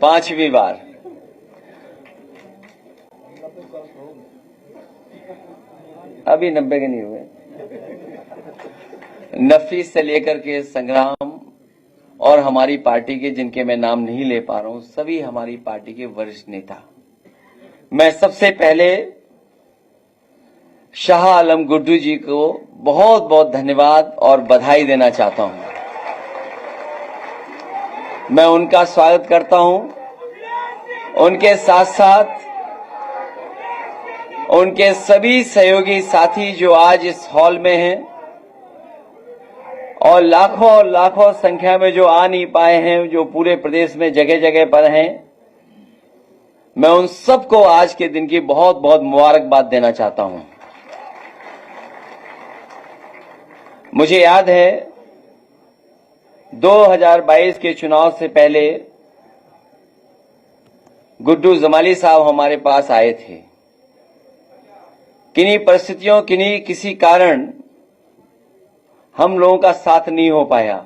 5वीं बार। अभी 90 के नहीं हुए। नफीस से लेकर के संग्राम और हमारी पार्टी के, जिनके मैं नाम नहीं ले पा रहा हूं, सभी हमारी पार्टी के वरिष्ठ नेता, मैं सबसे पहले शाह आलम गुड्डू जी को बहुत बहुत धन्यवाद और बधाई देना चाहता हूं। मैं उनका स्वागत करता हूं। उनके साथ साथ उनके सभी सहयोगी साथी जो आज इस हॉल में हैं और लाखों संख्या में जो आ नहीं पाए हैं, जो पूरे प्रदेश में जगह जगह पर हैं, मैं उन सबको आज के दिन की बहुत बहुत मुबारकबाद देना चाहता हूं। मुझे याद है 2022 के चुनाव से पहले गुड्डू जमाली साहब हमारे पास आए थे। किन्हीं परिस्थितियों, किसी कारण हम लोगों का साथ नहीं हो पाया,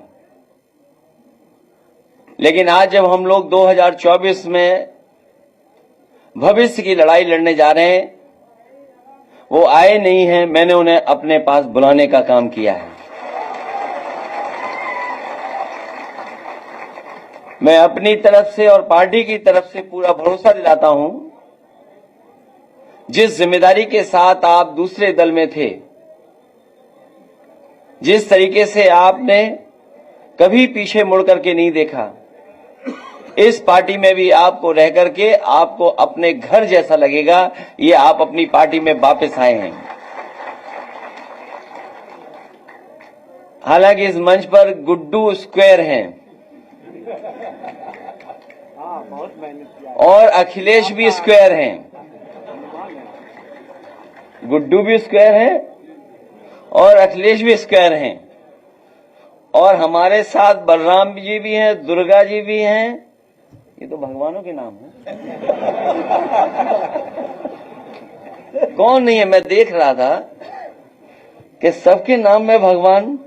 लेकिन आज जब हम लोग 2024 में भविष्य की लड़ाई लड़ने जा रहे हैं, वो आए नहीं हैं, मैंने उन्हें अपने पास बुलाने का काम किया है। मैं अपनी तरफ से और पार्टी की तरफ से पूरा भरोसा दिलाता हूं, जिस जिम्मेदारी के साथ आप दूसरे दल में थे, जिस तरीके से आपने कभी पीछे मुड़ करके नहीं देखा, इस पार्टी में भी आपको रह करके आपको अपने घर जैसा लगेगा। ये आप अपनी पार्टी में वापस आए हैं। हालांकि इस मंच पर गुड्डू स्क्वायर हैं और अखिलेश भी स्क्वायर हैं। गुड्डू भी स्क्वायर है और अखिलेश भी स्क्वायर हैं, और हमारे साथ बलराम जी भी हैं, दुर्गा जी भी हैं। ये तो भगवानों के नाम है। कौन नहीं है? मैं देख रहा था कि सबके नाम में भगवान।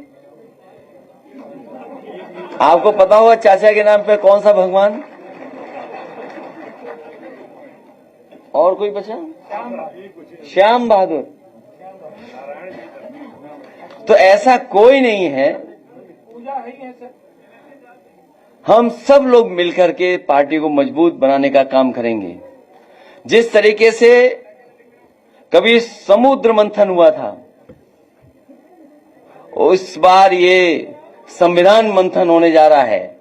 आपको पता होगा चाचा के नाम पे कौन सा भगवान? और कोई बचा? श्याम बहादुर। तो ऐसा कोई नहीं है। हम सब लोग मिलकर के पार्टी को मजबूत बनाने का काम करेंगे। जिस तरीके से कभी समुद्र मंथन हुआ था, इस बार ये संविधान मंथन होने जा रहा है।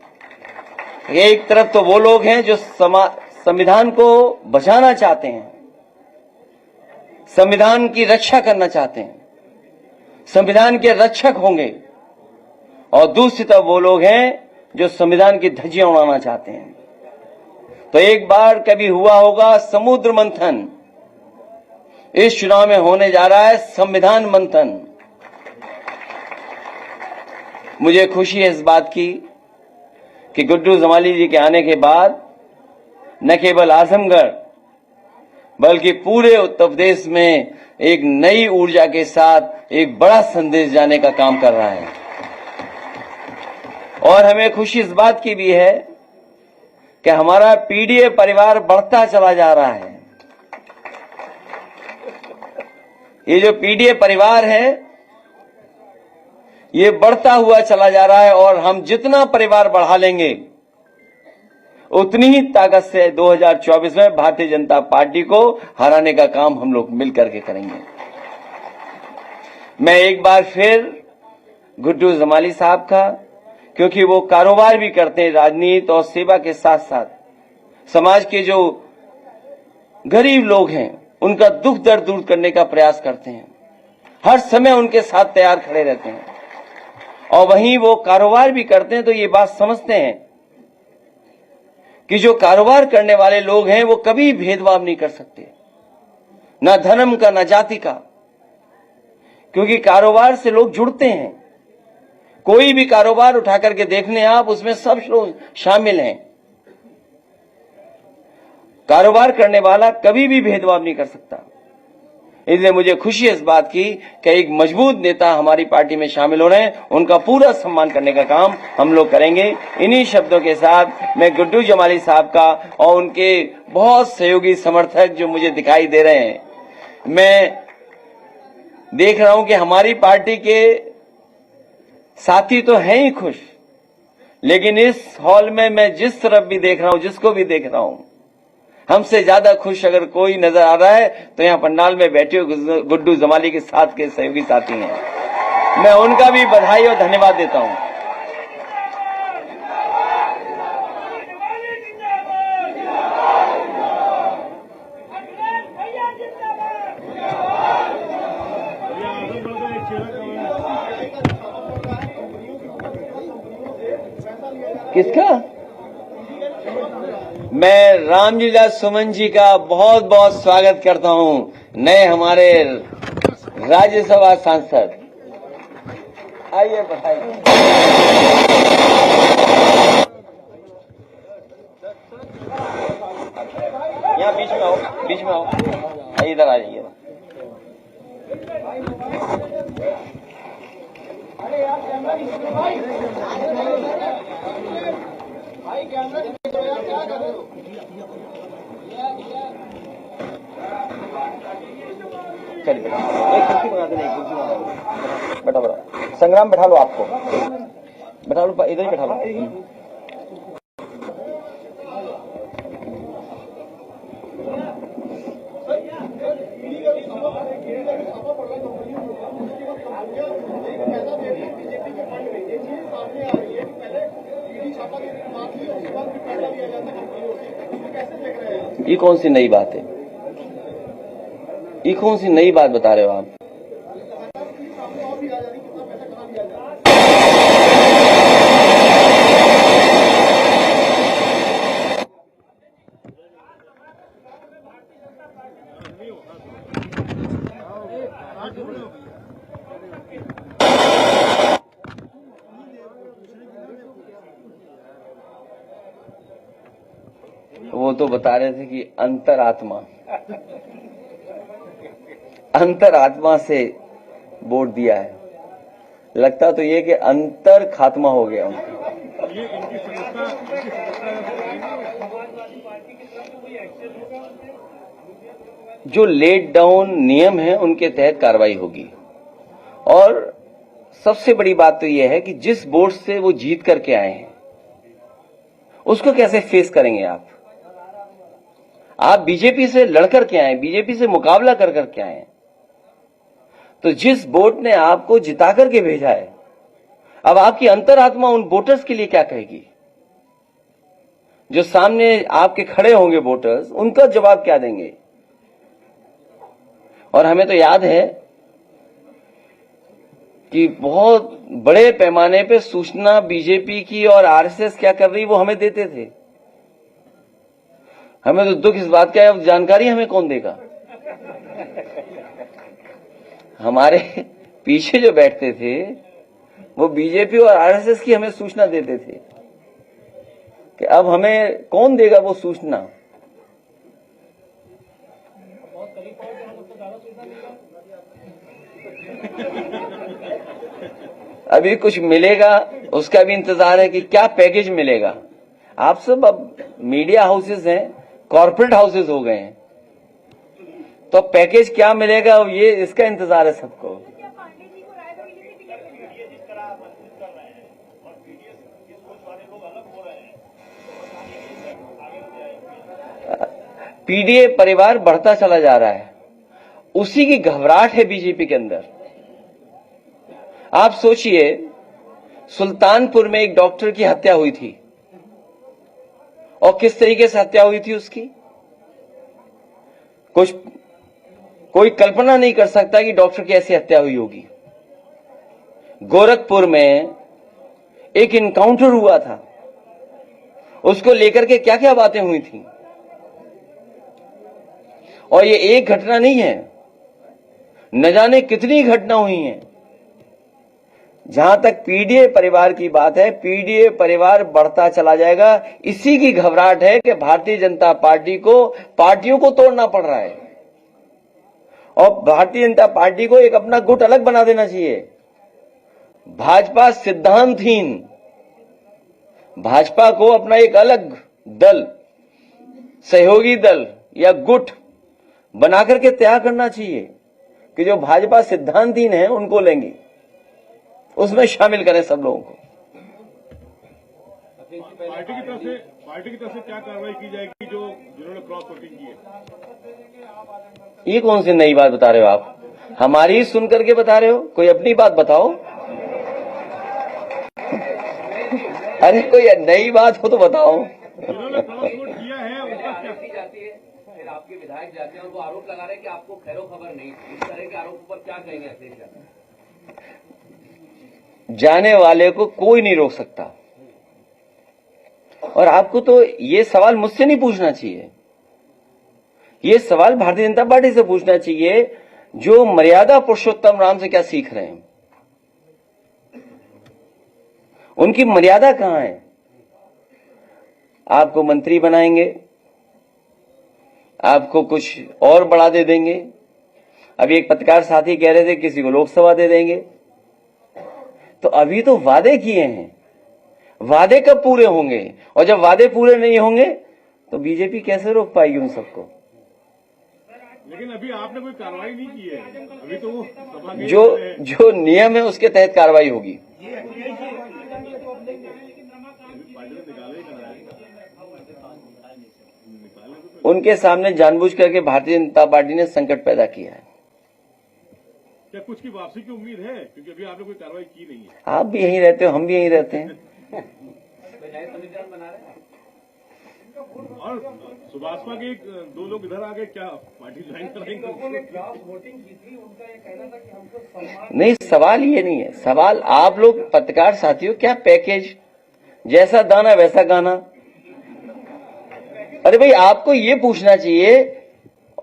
एक तरफ तो वो लोग हैं जो संविधान को बचाना चाहते हैं, संविधान की रक्षा करना चाहते हैं, संविधान के रक्षक होंगे, और दूसरी तरफ वो लोग हैं जो संविधान की धज्जियां उड़ाना चाहते हैं। तो एक बार कभी हुआ होगा समुद्र मंथन, इस चुनाव में होने जा रहा है संविधान मंथन। मुझे खुशी है इस बात की कि गुड्डू जमाली जी के आने के बाद न केवल आजमगढ़ बल्कि पूरे उत्तर प्रदेश में एक नई ऊर्जा के साथ एक बड़ा संदेश जाने का काम कर रहा है। और हमें खुशी इस बात की भी है कि हमारा पीडीए परिवार बढ़ता चला जा रहा है। ये जो पीडीए परिवार है, ये बढ़ता हुआ चला जा रहा है, और हम जितना परिवार बढ़ा लेंगे उतनी ही ताकत से 2024 में भारतीय जनता पार्टी को हराने का काम हम लोग मिलकर के करेंगे। मैं एक बार फिर गुड्डू जमाली साहब का, क्योंकि वो कारोबार भी करते हैं, राजनीति और सेवा के साथ साथ समाज के जो गरीब लोग हैं उनका दुख दर्द दूर करने का प्रयास करते हैं, हर समय उनके साथ तैयार खड़े रहते हैं, और वहीं वो कारोबार भी करते हैं। तो ये बात समझते हैं कि जो कारोबार करने वाले लोग हैं वो कभी भेदभाव नहीं कर सकते, ना धर्म का ना जाति का, क्योंकि कारोबार से लोग जुड़ते हैं। कोई भी कारोबार उठा करके देखने आप, उसमें सब लोग शामिल हैं। कारोबार करने वाला कभी भी भेदभाव नहीं कर सकता। इसलिए मुझे खुशी है इस बात की कि एक मजबूत नेता हमारी पार्टी में शामिल हो रहे हैं। उनका पूरा सम्मान करने का काम हम लोग करेंगे। इन्हीं शब्दों के साथ मैं गुड्डू जमाली साहब का और उनके बहुत सहयोगी समर्थक जो मुझे दिखाई दे रहे हैं, मैं देख रहा हूं कि हमारी पार्टी के साथी तो हैं ही खुश, लेकिन इस हॉल में मैं जिस तरफ भी देख रहा हूं, जिसको भी देख रहा हूं, हमसे ज्यादा खुश अगर कोई नजर आ रहा है तो यहां पंडाल में बैठे हुए गुड्डू जमाली के साथ के सहयोगी साथी हैं। मैं उनका भी बधाई और धन्यवाद देता हूं। किसका? मैं रामलीला सुमन जी का बहुत बहुत स्वागत करता हूं, नए हमारे राज्यसभा सांसद। आइए बताइए। यहाँ बीच में आओ, बीच में आओ, इधर आ जाइए। चलिए बेटा, एक कुर्सी बना देना, एक कुर्सी बना देना। बैठा बैठा, संग्राम बैठा लो, आपको बैठा लो, इधर ही बैठा लो। ये कौन सी नई बात है? ये कौन सी नई बात बता रहे हो आप? वो तो बता रहे थे कि अंतरात्मा से वोट दिया है। लगता तो ये कि अंतर खात्मा हो गया उनका। जो लेट डाउन नियम है उनके तहत कार्रवाई होगी। और सबसे बड़ी बात तो यह है कि जिस वोट से वो जीत करके आए हैं उसको कैसे फेस करेंगे आप? आप बीजेपी से लड़कर के आए, बीजेपी से मुकाबला कर करके आए, तो जिस वोट ने आपको जिता करके भेजा है, अब आपकी अंतरात्मा उन वोटर्स के लिए क्या कहेगी? जो सामने आपके खड़े होंगे वोटर्स, उनका जवाब क्या देंगे? और हमें तो याद है कि बहुत बड़े पैमाने पे सूचना बीजेपी की और आरएसएस क्या कर रही वो हमें देते थे। हमें तो दुख इस बात का है, जानकारी हमें कौन देगा? हमारे पीछे जो बैठते थे वो बीजेपी और आरएसएस की हमें सूचना देते थे कि अब हमें कौन देगा वो सूचना। अभी कुछ मिलेगा उसका भी इंतजार है कि क्या पैकेज मिलेगा। आप सब अब मीडिया हाउसेस हैं, कॉर्पोरेट हाउसेस हो गए हैं, तो पैकेज क्या मिलेगा ये इसका इंतजार है सबको। पीडीए परिवार बढ़ता चला जा रहा है, उसी की घबराहट है बीजेपी के अंदर। आप सोचिए, सुल्तानपुर में एक डॉक्टर की हत्या हुई थी और किस तरीके से हत्या हुई थी उसकी, कोई कल्पना नहीं कर सकता कि डॉक्टर की ऐसी हत्या हुई होगी। गोरखपुर में एक इनकाउंटर हुआ था, उसको लेकर के क्या क्या बातें हुई थी। और ये एक घटना नहीं है, न जाने कितनी घटना हुई हैं। जहां तक पीडीए परिवार की बात है, पीडीए परिवार बढ़ता चला जाएगा। इसी की घबराहट है कि भारतीय जनता पार्टी को पार्टियों को तोड़ना पड़ रहा है और भारतीय जनता पार्टी को एक अपना गुट अलग बना देना चाहिए। भाजपा सिद्धांतहीन, भाजपा को अपना एक अलग दल, सहयोगी दल या गुट बनाकर के तैयार करना चाहिए कि जो भाजपा सिद्धांतहीन है उनको लेंगे, उसमें शामिल करें सब लोगों को। पार्टी की तरफ से क्या कार्रवाई की जाएगी जो जिन्होंने क्रॉस वोटिंग की है? ये कौन सी नई बात बता रहे हो आप? हमारी सुन करके बता रहे हो? कोई अपनी बात बताओ। अरे कोई नई बात हो तो बताओ। जिन्होंने क्रॉस वोट किया है उनका क्या जाती है, फिर आपके विधायक जाते हैं और वो आरोप लगा रहे हैं कि आपको खैरो खबर नहीं थी। इस तरह के आरोप पर क्या कहेंगे अखिलेश यादव? जाने वाले को कोई नहीं रोक सकता। और आपको तो ये सवाल मुझसे नहीं पूछना चाहिए, ये सवाल भारतीय जनता पार्टी से पूछना चाहिए, जो मर्यादा पुरुषोत्तम राम से क्या सीख रहे हैं। उनकी मर्यादा कहां है? आपको मंत्री बनाएंगे, आपको कुछ और बढ़ा दे देंगे। अभी एक पत्रकार साथी कह रहे थे किसी को लोकसभा दे देंगे। तो अभी तो वादे किए हैं, वादे कब पूरे होंगे? और जब वादे पूरे नहीं होंगे तो बीजेपी कैसे रोक पाएगी उन सबको? लेकिन अभी आपने कोई कार्रवाई नहीं की है, अभी तो वो सभा के जो नियम है उसके तहत कार्रवाई होगी। उनके सामने जानबूझ करके भारतीय जनता पार्टी ने संकट पैदा किया है। क्या कुछ की वापसी की उम्मीद है? क्योंकि अभी आपने कोई कार्रवाई की नहीं है। आप भी यहीं रहते हो, हम भी यहीं रहते हैं। और सुभाषपा के दो लोग इधर आ गए, क्या पार्टी ज्वाइन कराएंगे? नहीं, सवाल ये नहीं है। सवाल आप लोग पत्रकार साथियों, क्या पैकेज, जैसा दाना वैसा गाना। अरे भाई, आपको ये पूछना चाहिए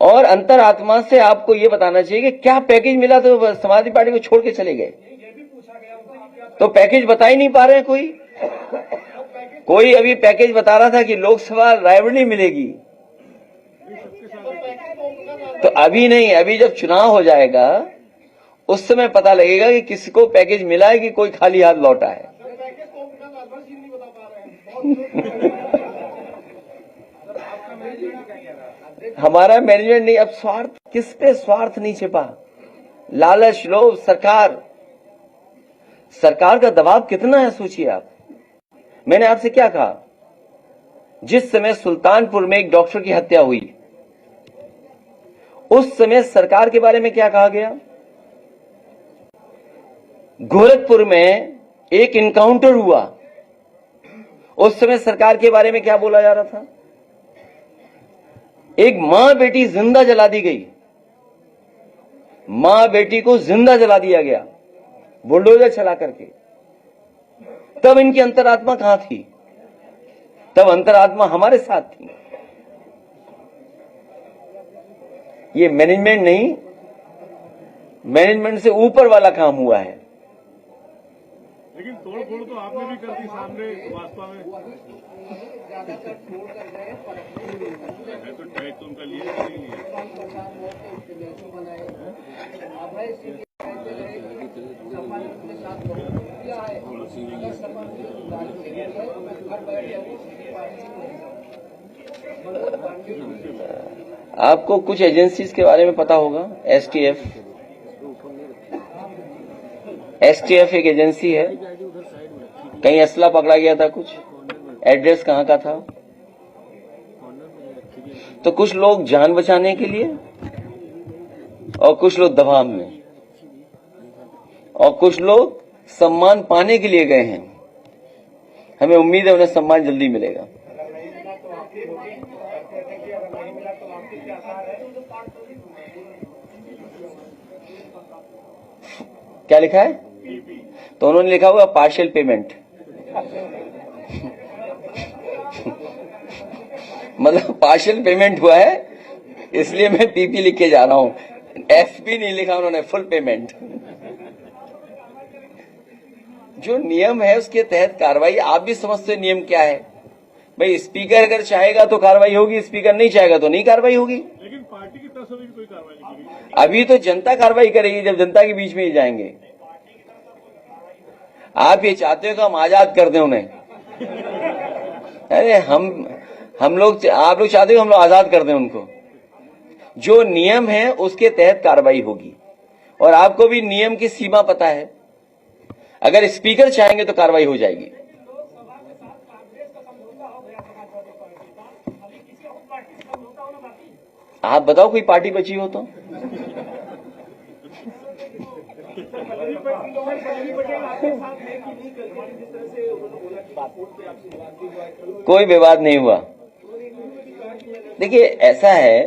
और अंतरात्मा से आपको ये बताना चाहिए कि क्या पैकेज मिला तो समाजवादी पार्टी को छोड़ के चले गए। तो पैकेज बता ही नहीं पा रहे हैं। कोई अभी पैकेज बता रहा था कि लोकसभा रायबरेली मिलेगी। तो अभी नहीं, अभी जब चुनाव हो जाएगा उस समय पता लगेगा कि किसको पैकेज मिला है कि कोई खाली हाथ लौटा है। हमारा मैनेजमेंट नहीं। अब स्वार्थ, किस पे स्वार्थ नहीं छिपा? लालच, लोभ, सरकार का दबाव कितना है सोचिए आप। मैंने आपसे क्या कहा? जिस समय सुल्तानपुर में एक डॉक्टर की हत्या हुई, उस समय सरकार के बारे में क्या कहा गया? गोरखपुर में एक इनकाउंटर हुआ, उस समय सरकार के बारे में क्या बोला जा रहा था? एक मां बेटी जिंदा जला दी गई, मां बेटी को जिंदा जला दिया गया बुलडोजर चला करके। तब इनकी अंतरात्मा कहां थी? तब अंतरात्मा हमारे साथ थी। ये मैनेजमेंट नहीं, मैनेजमेंट से ऊपर वाला काम हुआ है। लेकिन तोड़फोड़ तो आपने भी कर दी सामने भाजपा में। तो टैग तो उनका लिया नहीं लिया। आपको कुछ एजेंसीज के बारे में पता होगा। एसटीएफ एक एजेंसी है। कहीं असला पकड़ा गया था, कुछ एड्रेस कहां का था। तो कुछ लोग जान बचाने के लिए और कुछ लोग दबाव में और कुछ लोग सम्मान पाने के लिए गए हैं। हमें उम्मीद है उन्हें सम्मान जल्दी मिलेगा। क्या लिखा है? तो उन्होंने लिखा हुआ पार्शियल पेमेंट। मतलब पार्शियल पेमेंट हुआ है, इसलिए मैं पीपी लिख के जा रहा हूं। एफपी नहीं लिखा उन्होंने, फुल पेमेंट। जो नियम है उसके तहत कार्रवाई। आप भी समझते नियम क्या है। भाई स्पीकर अगर चाहेगा तो कार्रवाई होगी, स्पीकर नहीं चाहेगा तो नहीं कार्रवाई होगी। लेकिन पार्टी की तरफ से भी कोई कार्रवाई नहीं की गई। अभी तो जनता कार्रवाई करेगी जब जनता के बीच में ही जाएंगे। आप ये चाहते हो कि हम आजाद कर दें उन्हें? अरे हम लोग, आप लोग चाहते हो हम लोग आजाद कर दें उनको? जो नियम है उसके तहत कार्रवाई होगी, और आपको भी नियम की सीमा पता है। अगर स्पीकर चाहेंगे तो कार्रवाई हो जाएगी। आप बताओ कोई पार्टी बची हो तो? कोई विवाद नहीं हुआ। देखिए ऐसा है,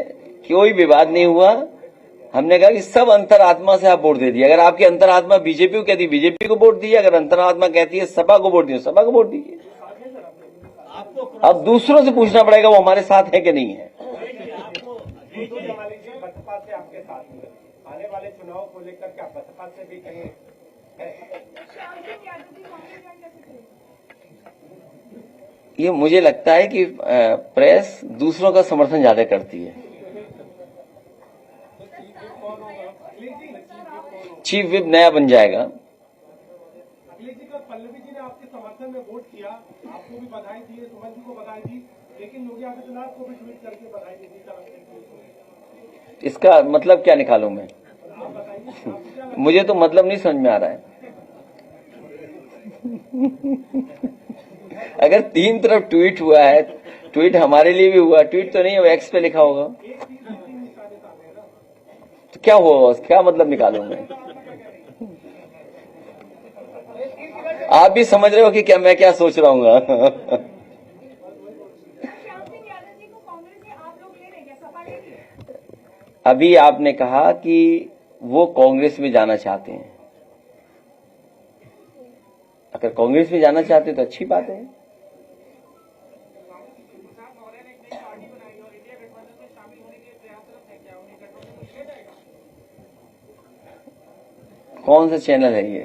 कोई विवाद नहीं हुआ। हमने कहा कि सब अंतरात्मा से आप वोट दे दिए। अगर आपकी अंतरात्मा बीजेपी को कहती है बीजेपी को वोट दीजिए, अगर अंतरात्मा कहती है सपा को वोट दीजिए सपा को वोट दीजिए। अब दूसरों से पूछना पड़ेगा वो हमारे साथ है कि नहीं है। बसपा से आपके साथ में आने वाले चुनाव को लेकर क्या बसपा से भी कहीं ये मुझे लगता है कि प्रेस दूसरों का समर्थन ज्यादा करती है। चीफ विप नया बन जाएगा। अखिलेश जी का पल्लवी जी ने आपके समर्थन में वोट किया, आपको भी बधाई दी, सुमन जी को बधाई दी, लेकिन योगी आदित्यनाथ को भी ट्वीट करके बधाई दी। इसका मतलब क्या निकालूं मैं? मुझे तो मतलब नहीं समझ में आ रहा है। अगर तीन तरफ ट्वीट हुआ है, ट्वीट हमारे लिए भी हुआ, ट्वीट तो नहीं है, एक्स पे लिखा होगा, तो क्या हुआ? क्या मतलब निकालूं मैं? आप भी समझ रहे हो कि क्या मैं क्या सोच रहा हूँ? अभी आपने कहा कि वो कांग्रेस में जाना चाहते हैं। अगर कांग्रेस में जाना चाहते तो अच्छी बात है। कौन सा चैनल है ये?